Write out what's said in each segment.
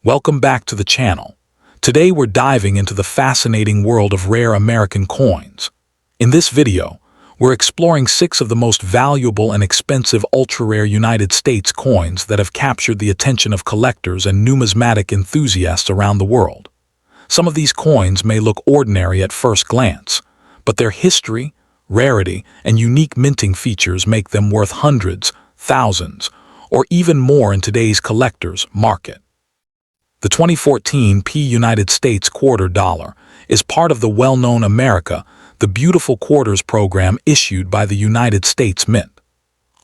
Welcome back to the channel. Today we're diving into the fascinating world of rare American coins. In this video, we're exploring 6 of the most valuable and expensive ultra-rare United States coins that have captured the attention of collectors and numismatic enthusiasts around the world. Some of these coins may look ordinary at first glance, but their history, rarity, and unique minting features make them worth hundreds, thousands, or even more in today's collector's market. The 2014 United States quarter dollar is part of the well-known America, the Beautiful Quarters program issued by the United States Mint.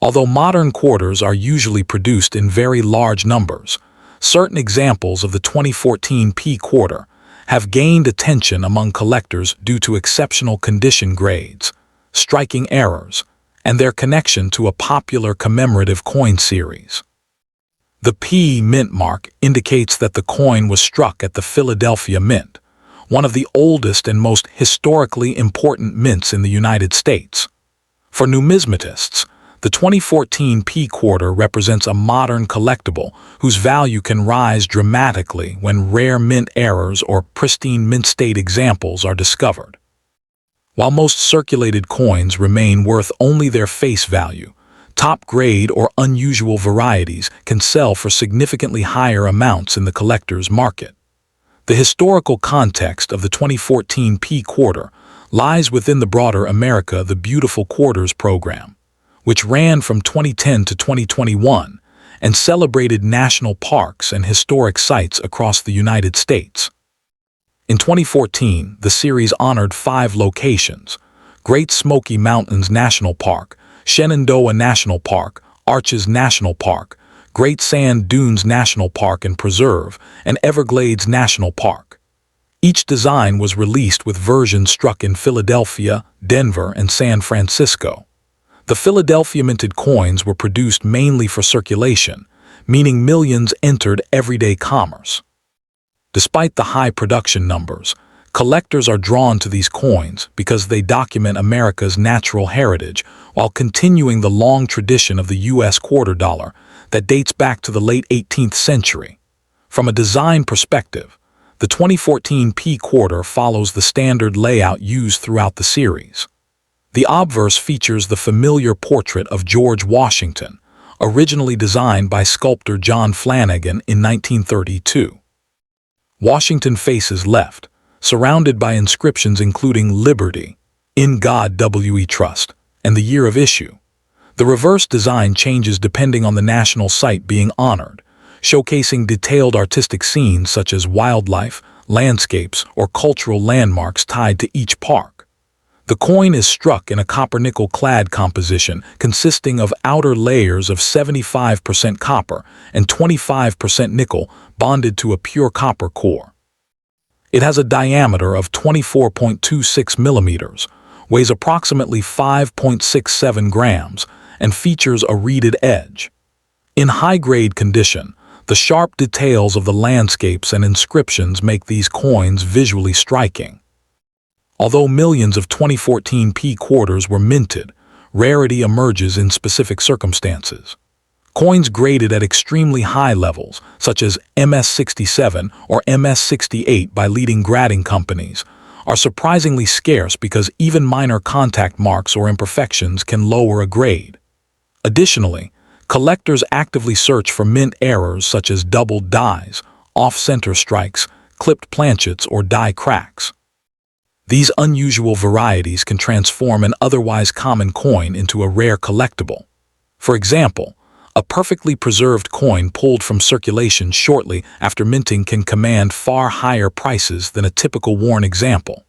Although modern quarters are usually produced in very large numbers, certain examples of the 2014 quarter have gained attention among collectors due to exceptional condition grades, striking errors, and their connection to a popular commemorative coin series. The P Mint mark indicates that the coin was struck at the Philadelphia Mint, one of the oldest and most historically important mints in the United States. For numismatists, the 2014 quarter represents a modern collectible whose value can rise dramatically when rare mint errors or pristine mint state examples are discovered. While most circulated coins remain worth only their face value, top-grade or unusual varieties can sell for significantly higher amounts in the collector's market. The historical context of the 2014 quarter lies within the broader America the Beautiful Quarters program, which ran from 2010 to 2021 and celebrated national parks and historic sites across the United States. In 2014, the series honored 5 locations: Great Smoky Mountains National Park, Shenandoah National Park, Arches National Park, Great Sand Dunes National Park and Preserve, and Everglades National Park. Each design was released with versions struck in Philadelphia, Denver, and San Francisco. The Philadelphia minted coins were produced mainly for circulation, meaning millions entered everyday commerce. Despite the high production numbers, collectors are drawn to these coins because they document America's natural heritage while continuing the long tradition of the U.S. quarter dollar that dates back to the late 18th century. From a design perspective, the 2014 quarter follows the standard layout used throughout the series. The obverse features the familiar portrait of George Washington, originally designed by sculptor John Flanagan in 1932. Washington faces left, surrounded by inscriptions including Liberty, In God We Trust, and the year of issue. The reverse design changes depending on the national site being honored, showcasing detailed artistic scenes such as wildlife, landscapes, or cultural landmarks tied to each park. The coin is struck in a copper-nickel clad composition consisting of outer layers of 75% copper and 25% nickel bonded to a pure copper core. It has a diameter of 24.26 millimeters, weighs approximately 5.67 grams, and features a reeded edge. In high-grade condition, the sharp details of the landscapes and inscriptions make these coins visually striking. Although millions of 2014 quarters were minted, rarity emerges in specific circumstances. Coins graded at extremely high levels, such as MS-67 or MS-68 by leading grading companies, are surprisingly scarce because even minor contact marks or imperfections can lower a grade. Additionally, collectors actively search for mint errors such as doubled dies, off-center strikes, clipped planchets, or die cracks. These unusual varieties can transform an otherwise common coin into a rare collectible. For example, a perfectly preserved coin pulled from circulation shortly after minting can command far higher prices than a typical worn example.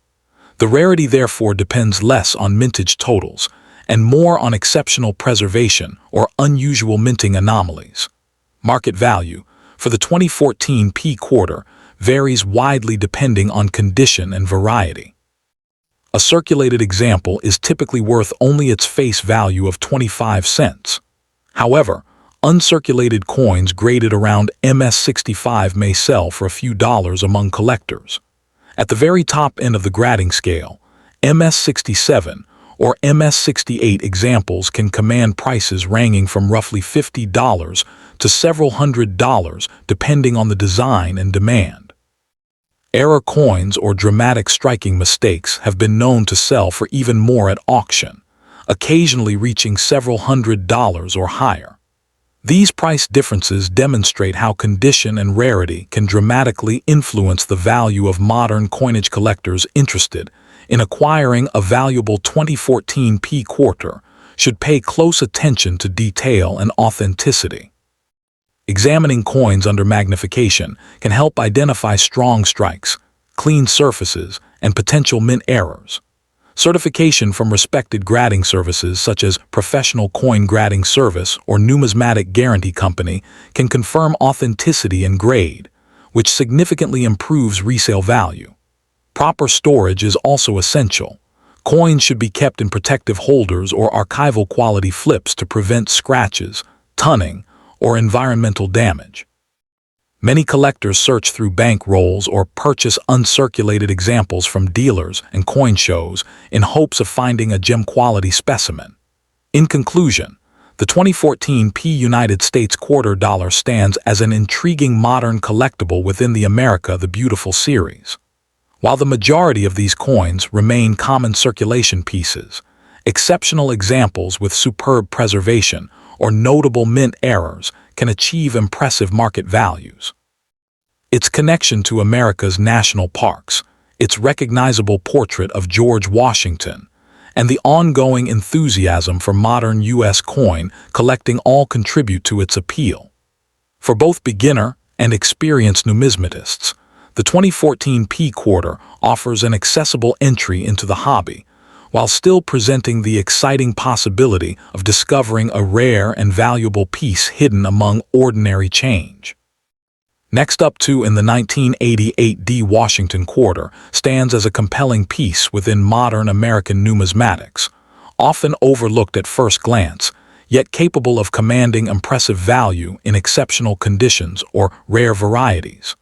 The rarity therefore depends less on mintage totals and more on exceptional preservation or unusual minting anomalies. Market value for the 2014 quarter varies widely depending on condition and variety. A circulated example is typically worth only its face value of 25 cents. However, uncirculated coins graded around MS-65 may sell for a few dollars among collectors. At the very top end of the grading scale, MS-67, or MS-68 examples can command prices ranging from roughly $50 to several $100 depending on the design and demand. Error coins or dramatic striking mistakes have been known to sell for even more at auction, occasionally reaching several $100s or higher. These price differences demonstrate how condition and rarity can dramatically influence the value of modern coinage collectors interested in acquiring a valuable 2014 P quarter should pay close attention to detail and authenticity. Examining coins under magnification can help identify strong strikes, clean surfaces, and potential mint errors. Certification from respected grading services such as Professional Coin Grading Service or Numismatic Guarantee Company can confirm authenticity and grade, which significantly improves resale value. Proper storage is also essential. Coins should be kept in protective holders or archival quality flips to prevent scratches, tunning, or environmental damage. Many collectors search through bank rolls or purchase uncirculated examples from dealers and coin shows in hopes of finding a gem-quality specimen. In conclusion, the 2014 P United States quarter dollar stands as an intriguing modern collectible within the America the Beautiful series. While the majority of these coins remain common circulation pieces, exceptional examples with superb preservation or notable mint errors can achieve impressive market values. Its connection to America's national parks, its recognizable portrait of George Washington, and the ongoing enthusiasm for modern U.S. coin collecting all contribute to its appeal. For both beginner and experienced numismatists, the 2014 P quarter offers an accessible entry into the hobby, while still presenting the exciting possibility of discovering a rare and valuable piece hidden among ordinary change. Next up in the 1988 D Washington quarter stands as a compelling piece within modern American numismatics, often overlooked at first glance, yet capable of commanding impressive value in exceptional conditions or rare varieties.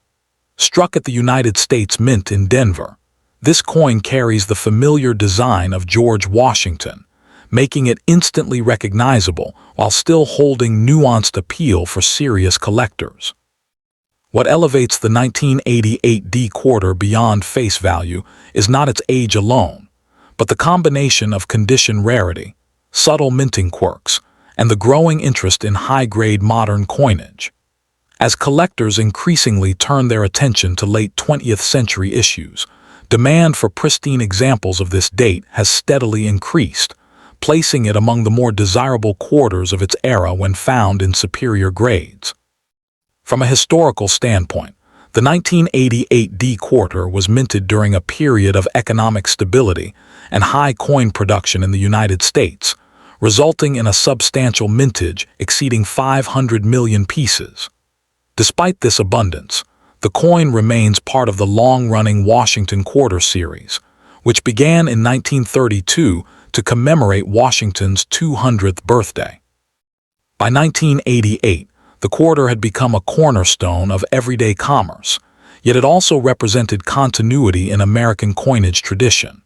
Struck at the United States Mint in Denver, this coin carries the familiar design of George Washington, making it instantly recognizable while still holding nuanced appeal for serious collectors. What elevates the 1988 D quarter beyond face value is not its age alone, but the combination of condition rarity, subtle minting quirks, and the growing interest in high-grade modern coinage. As collectors increasingly turn their attention to late 20th century issues, demand for pristine examples of this date has steadily increased, placing it among the more desirable quarters of its era when found in superior grades. From a historical standpoint, the 1988 D quarter was minted during a period of economic stability and high coin production in the United States, resulting in a substantial mintage exceeding 500 million pieces. Despite this abundance, the coin remains part of the long-running Washington Quarter series, which began in 1932 to commemorate Washington's 200th birthday. By 1988, the quarter had become a cornerstone of everyday commerce, yet it also represented continuity in American coinage tradition.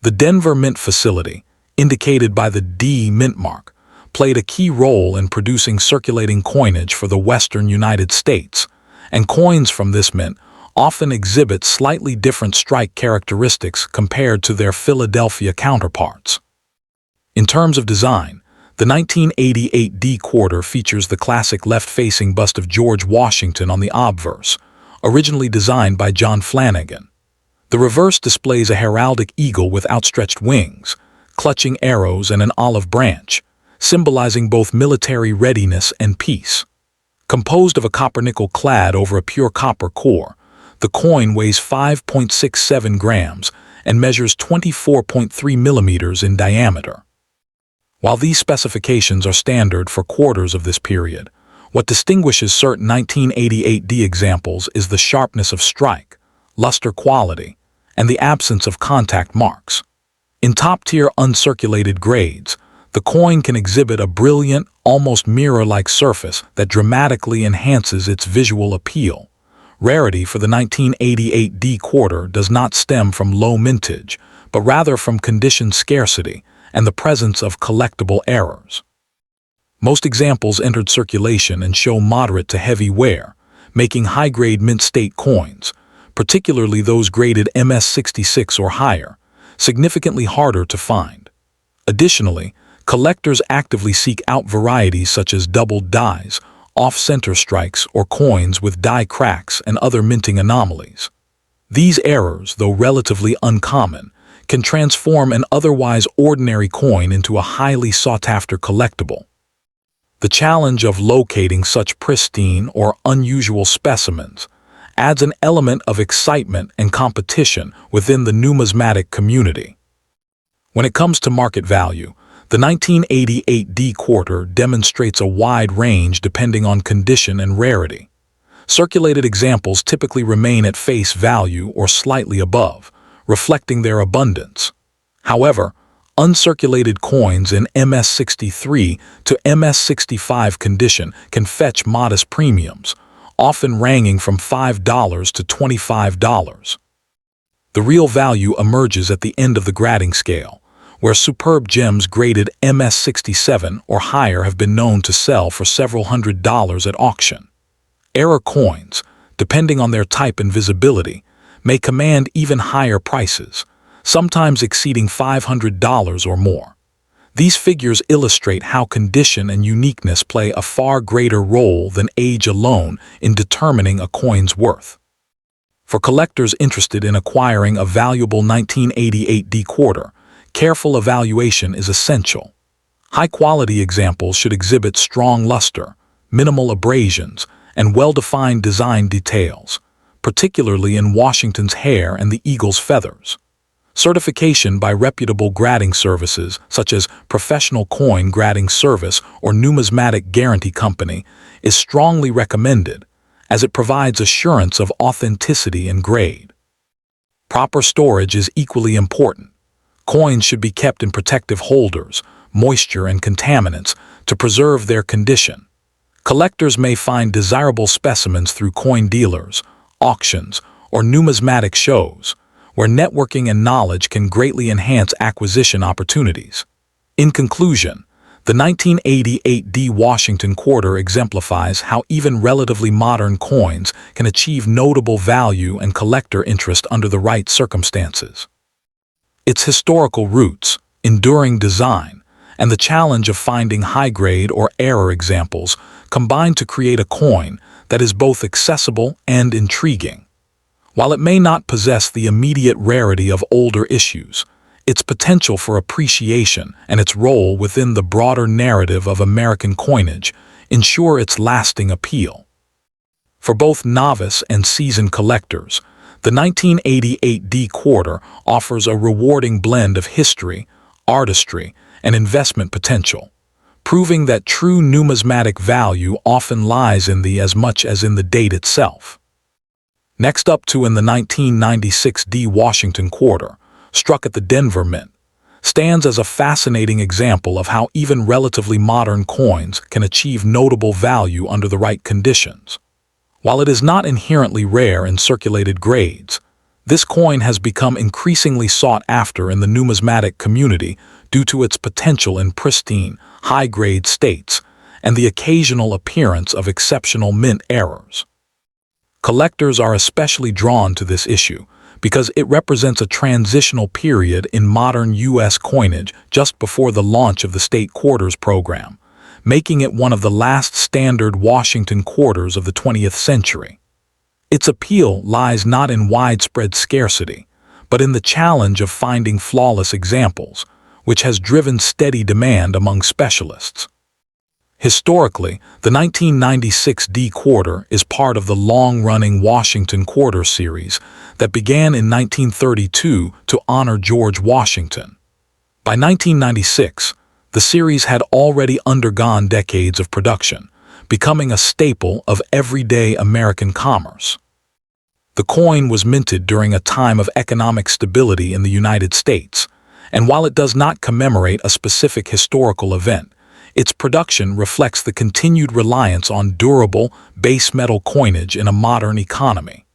The Denver Mint facility, indicated by the D mint mark, played a key role in producing circulating coinage for the western United States, and coins from this mint often exhibit slightly different strike characteristics compared to their Philadelphia counterparts. In terms of design, the 1988 D quarter features the classic left-facing bust of George Washington on the obverse, originally designed by John Flanagan. The reverse displays a heraldic eagle with outstretched wings, clutching arrows and an olive branch, symbolizing both military readiness and peace. Composed of a copper-nickel clad over a pure copper core, the coin weighs 5.67 grams and measures 24.3 millimeters in diameter. While these specifications are standard for quarters of this period, what distinguishes certain 1988 D examples is the sharpness of strike, luster quality, and the absence of contact marks. In top-tier uncirculated grades, the coin can exhibit a brilliant, almost mirror-like surface that dramatically enhances its visual appeal. Rarity for the 1988 D quarter does not stem from low mintage, but rather from condition scarcity and the presence of collectible errors. Most examples entered circulation and show moderate to heavy wear, making high-grade mint state coins, particularly those graded MS66 or higher, significantly harder to find. Additionally, collectors actively seek out varieties such as doubled dies, off-center strikes, or coins with die cracks and other minting anomalies. These errors, though relatively uncommon, can transform an otherwise ordinary coin into a highly sought-after collectible. The challenge of locating such pristine or unusual specimens adds an element of excitement and competition within the numismatic community. When it comes to market value, the 1988 D quarter demonstrates a wide range depending on condition and rarity. Circulated examples typically remain at face value or slightly above, reflecting their abundance. However, uncirculated coins in MS63 to MS65 condition can fetch modest premiums, often ranging from $5 to $25. The real value emerges at the end of the grading scale, where superb gems graded MS67 or higher have been known to sell for several $100s at auction. Error coins, depending on their type and visibility, may command even higher prices, sometimes exceeding $500 or more. These figures illustrate how condition and uniqueness play a far greater role than age alone in determining a coin's worth. For collectors interested in acquiring a valuable 1988 D quarter, careful evaluation is essential. High-quality examples should exhibit strong luster, minimal abrasions, and well-defined design details, particularly in Washington's hair and the eagle's feathers. Certification by reputable grading services such as Professional Coin Grading Service or Numismatic Guarantee Company is strongly recommended, as it provides assurance of authenticity and grade. Proper storage is equally important. Coins should be kept in protective holders, moisture and contaminants, to preserve their condition. Collectors may find desirable specimens through coin dealers, auctions, or numismatic shows, where networking and knowledge can greatly enhance acquisition opportunities. In conclusion, the 1988 D Washington quarter exemplifies how even relatively modern coins can achieve notable value and collector interest under the right circumstances. Its historical roots, enduring design, and the challenge of finding high-grade or error examples combine to create a coin that is both accessible and intriguing. While it may not possess the immediate rarity of older issues, its potential for appreciation and its role within the broader narrative of American coinage ensure its lasting appeal. For both novice and seasoned collectors, the 1988 D quarter offers a rewarding blend of history, artistry, and investment potential, proving that true numismatic value often lies in the as much as in the date itself. Next up to in the 1996 D Washington quarter, struck at the Denver Mint, stands as a fascinating example of how even relatively modern coins can achieve notable value under the right conditions. While it is not inherently rare in circulated grades, this coin has become increasingly sought after in the numismatic community due to its potential in pristine, high-grade states and the occasional appearance of exceptional mint errors. Collectors are especially drawn to this issue because it represents a transitional period in modern U.S. coinage just before the launch of the state quarters program, making it one of the last standard Washington quarters of the 20th century. Its appeal lies not in widespread scarcity, but in the challenge of finding flawless examples, which has driven steady demand among specialists. Historically, the 1996 D quarter is part of the long-running Washington quarter series that began in 1932 to honor George Washington. By 1996, the series had already undergone decades of production, becoming a staple of everyday American commerce. The coin was minted during a time of economic stability in the United States, and while it does not commemorate a specific historical event, its production reflects the continued reliance on durable, base metal coinage in a modern economy.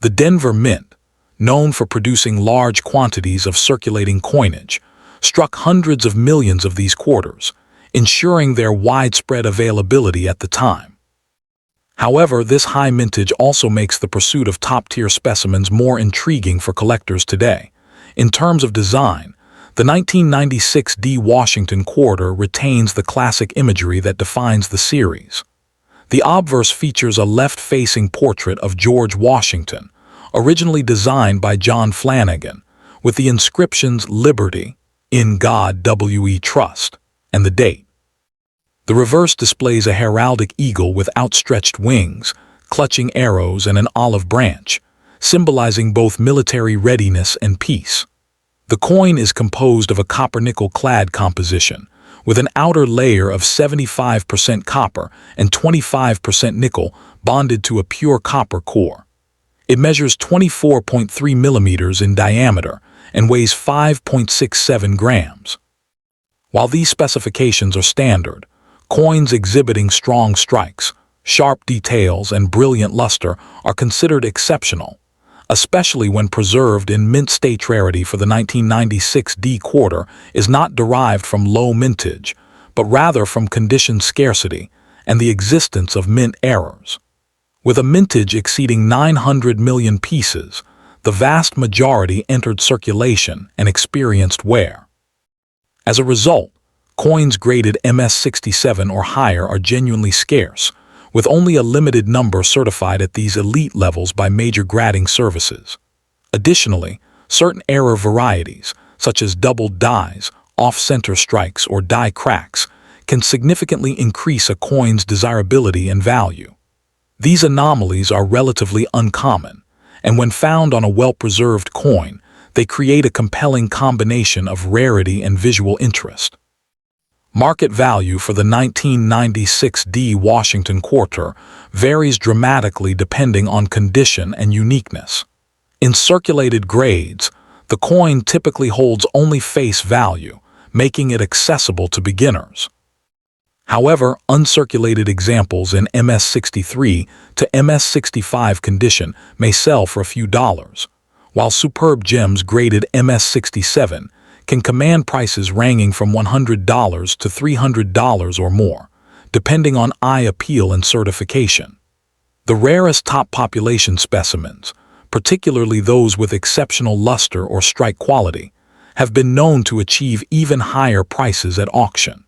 The Denver Mint, known for producing large quantities of circulating coinage, struck hundreds of millions of these quarters, ensuring their widespread availability at the time. However, this high mintage also makes the pursuit of top-tier specimens more intriguing for collectors today. In terms of design, the 1996 D Washington quarter retains the classic imagery that defines the series. The obverse features a left-facing portrait of George Washington, originally designed by John Flanagan, with the inscriptions "Liberty," "In God We Trust," and the date. The reverse displays a heraldic eagle with outstretched wings, clutching arrows and an olive branch, symbolizing both military readiness and peace. The coin is composed of a copper-nickel-clad composition, with an outer layer of 75% copper and 25% nickel bonded to a pure copper core. It measures 24.3 millimeters in diameter and weighs 5.67 grams. While these specifications are standard, coins exhibiting strong strikes, sharp details, and brilliant luster are considered exceptional, especially when preserved in mint state. Rarity for the 1996 D quarter is not derived from low mintage, but rather from condition scarcity and the existence of mint errors. With a mintage exceeding 900 million pieces, the vast majority entered circulation and experienced wear. As a result, coins graded MS-67 or higher are genuinely scarce, with only a limited number certified at these elite levels by major grading services. Additionally, certain error varieties, such as doubled dies, off-center strikes, or die cracks, can significantly increase a coin's desirability and value. These anomalies are relatively uncommon, and when found on a well-preserved coin, they create a compelling combination of rarity and visual interest. Market value for the 1996 D Washington quarter varies dramatically depending on condition and uniqueness. In circulated grades, the coin typically holds only face value, making it accessible to beginners. However, uncirculated examples in MS-63 to MS-65 condition may sell for a few dollars, while superb gems graded MS-67 can command prices ranging from $100 to $300 or more, depending on eye appeal and certification. The rarest top population specimens, particularly those with exceptional luster or strike quality, have been known to achieve even higher prices at auction.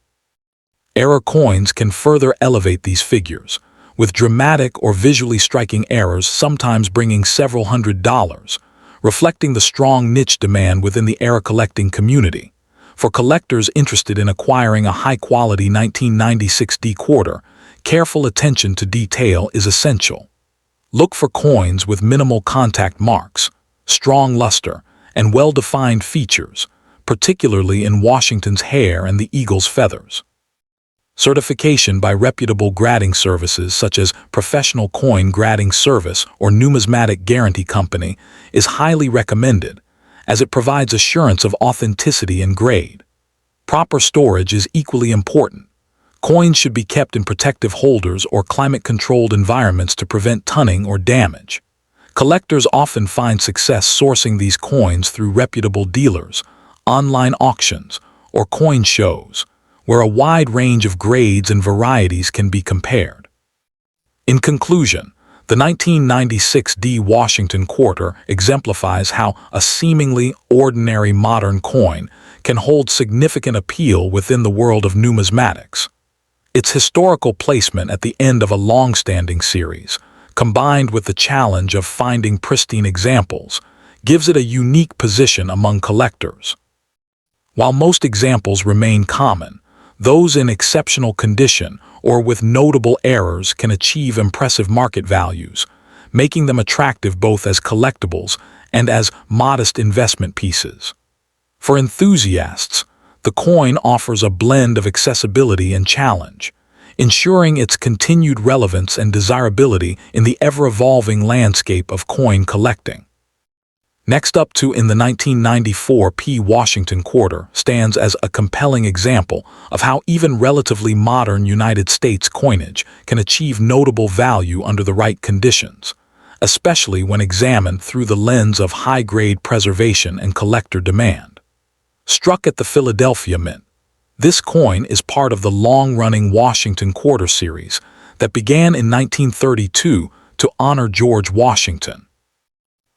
Error coins can further elevate these figures, with dramatic or visually striking errors sometimes bringing several $100s, reflecting the strong niche demand within the error collecting community. For collectors interested in acquiring a high-quality 1996 D quarter, careful attention to detail is essential. Look for coins with minimal contact marks, strong luster, and well-defined features, particularly in Washington's hair and the eagle's feathers. Certification by reputable grading services such as Professional Coin Grading Service or Numismatic Guarantee Company is highly recommended, as it provides assurance of authenticity and grade. Proper storage is equally important. Coins should be kept in protective holders or climate-controlled environments to prevent tunning or damage. Collectors often find success sourcing these coins through reputable dealers, online auctions, or coin shows, where a wide range of grades and varieties can be compared. In conclusion, the 1996 D Washington quarter exemplifies how a seemingly ordinary modern coin can hold significant appeal within the world of numismatics. Its historical placement at the end of a long-standing series, combined with the challenge of finding pristine examples, gives it a unique position among collectors. While most examples remain common, those in exceptional condition or with notable errors can achieve impressive market values, making them attractive both as collectibles and as modest investment pieces. For enthusiasts, the coin offers a blend of accessibility and challenge, ensuring its continued relevance and desirability in the ever-evolving landscape of coin collecting. Next up in the 1994 P Washington quarter stands as a compelling example of how even relatively modern United States coinage can achieve notable value under the right conditions, especially when examined through the lens of high-grade preservation and collector demand. Struck at the Philadelphia Mint. This coin is part of the long-running Washington Quarter series that began in 1932 to honor George Washington.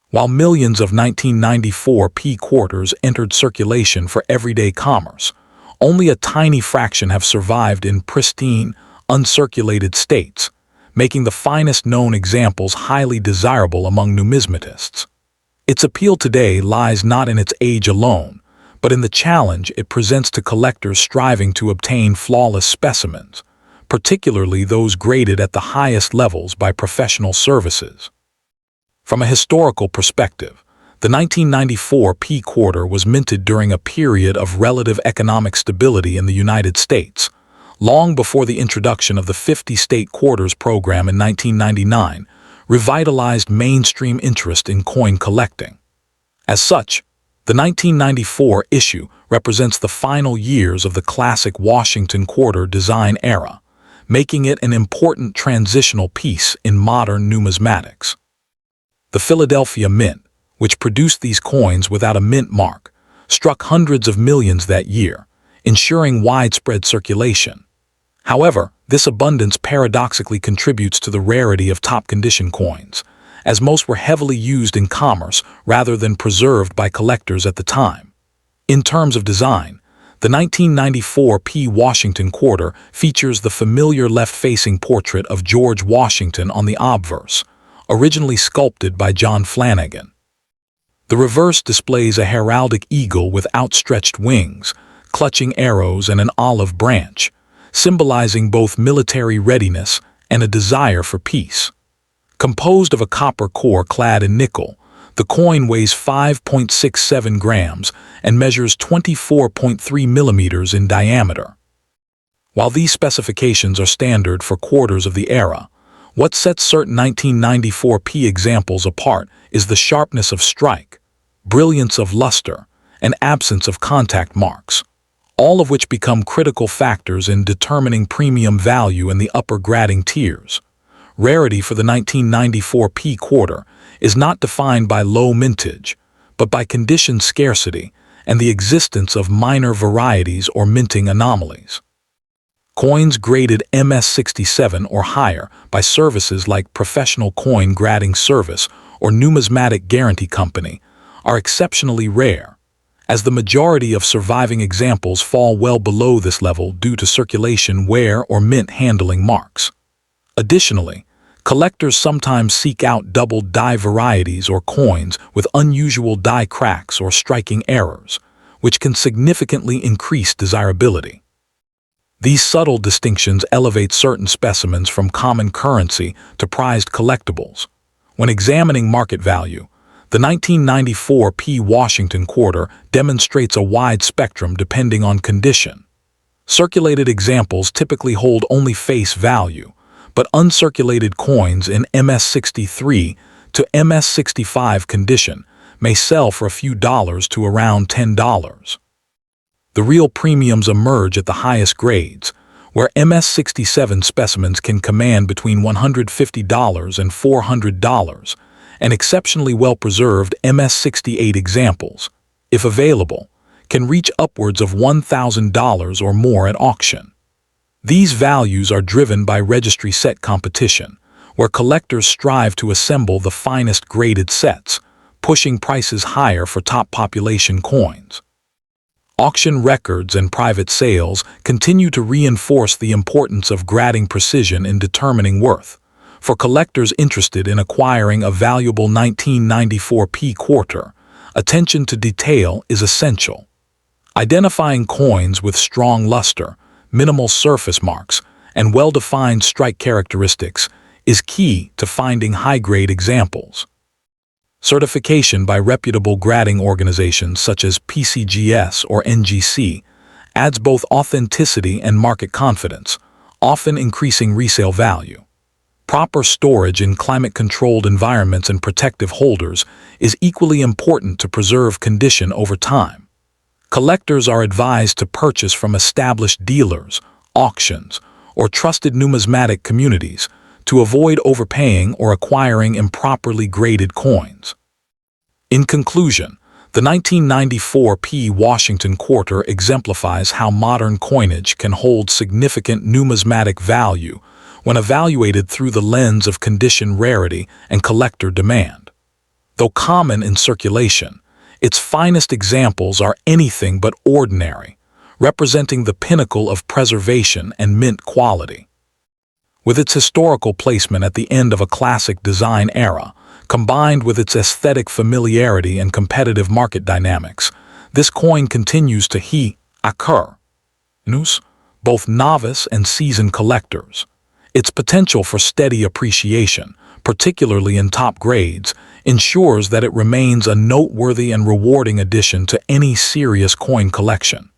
While millions of 1994 P quarters entered circulation for everyday commerce, only a tiny fraction have survived in pristine, uncirculated states, making the finest known examples highly desirable among numismatists. Its appeal today lies not in its age alone, but in the challenge it presents to collectors striving to obtain flawless specimens, particularly those graded at the highest levels by professional services. From a historical perspective, the 1994 P quarter was minted during a period of relative economic stability in the United States, long before the introduction of the 50-state quarters program in 1999 revitalized mainstream interest in coin collecting. As such, the 1994 issue represents the final years of the classic Washington Quarter design era, making it an important transitional piece in modern numismatics. The Philadelphia Mint, which produced these coins without a mint mark, struck hundreds of millions that year, ensuring widespread circulation. However, this abundance paradoxically contributes to the rarity of top-condition coins, as most were heavily used in commerce rather than preserved by collectors at the time. In terms of design, the 1994 P Washington Quarter features the familiar left-facing portrait of George Washington on the obverse, originally sculpted by John Flanagan. The reverse displays a heraldic eagle with outstretched wings, clutching arrows and an olive branch, symbolizing both military readiness and a desire for peace. Composed of a copper core clad in nickel, the coin weighs 5.67 grams and measures 24.3 millimeters in diameter. While these specifications are standard for quarters of the era, what sets certain 1994 P examples apart is the sharpness of strike, brilliance of luster, and absence of contact marks, all of which become critical factors in determining premium value in the upper grading tiers. Rarity for the 1994 P quarter is not defined by low mintage, but by condition scarcity and the existence of minor varieties or minting anomalies. Coins graded MS67 or higher by services like Professional Coin Grading Service or Numismatic Guarantee Company are exceptionally rare, as the majority of surviving examples fall well below this level due to circulation wear or mint handling marks. Additionally, collectors sometimes seek out double die varieties or coins with unusual die cracks or striking errors, which can significantly increase desirability. These subtle distinctions elevate certain specimens from common currency to prized collectibles. When examining market value, the 1994 P Washington Quarter demonstrates a wide spectrum depending on condition. Circulated examples typically hold only face value, but uncirculated coins in MS63 to MS65 condition may sell for a few dollars to around $10. The real premiums emerge at the highest grades, where MS67 specimens can command between $150 and $400, and exceptionally well-preserved MS68 examples, if available, can reach upwards of $1,000 or more at auction. These values are driven by registry set competition, where collectors strive to assemble the finest graded sets, pushing prices higher for top population coins. Auction records and private sales continue to reinforce the importance of grading precision in determining worth. For collectors interested in acquiring a valuable 1994 P quarter, attention to detail is essential. Identifying coins with strong luster, minimal surface marks, and well-defined strike characteristics is key to finding high-grade examples. Certification by reputable grading organizations such as PCGS or NGC adds both authenticity and market confidence, often increasing resale value. Proper storage in climate-controlled environments and protective holders is equally important to preserve condition over time. Collectors are advised to purchase from established dealers, auctions, or trusted numismatic communities to avoid overpaying or acquiring improperly graded coins. In conclusion, The 1994 P. Washington Quarter exemplifies how modern coinage can hold significant numismatic value when evaluated through the lens of condition rarity and collector demand. Though common in circulation, its finest examples are anything but ordinary, representing the pinnacle of preservation and mint quality. With its historical placement at the end of a classic design era, combined with its aesthetic familiarity and competitive market dynamics, this coin continues to occur both novice and seasoned collectors. Its potential for steady appreciation, particularly in top grades, ensures that it remains a noteworthy and rewarding addition to any serious coin collection.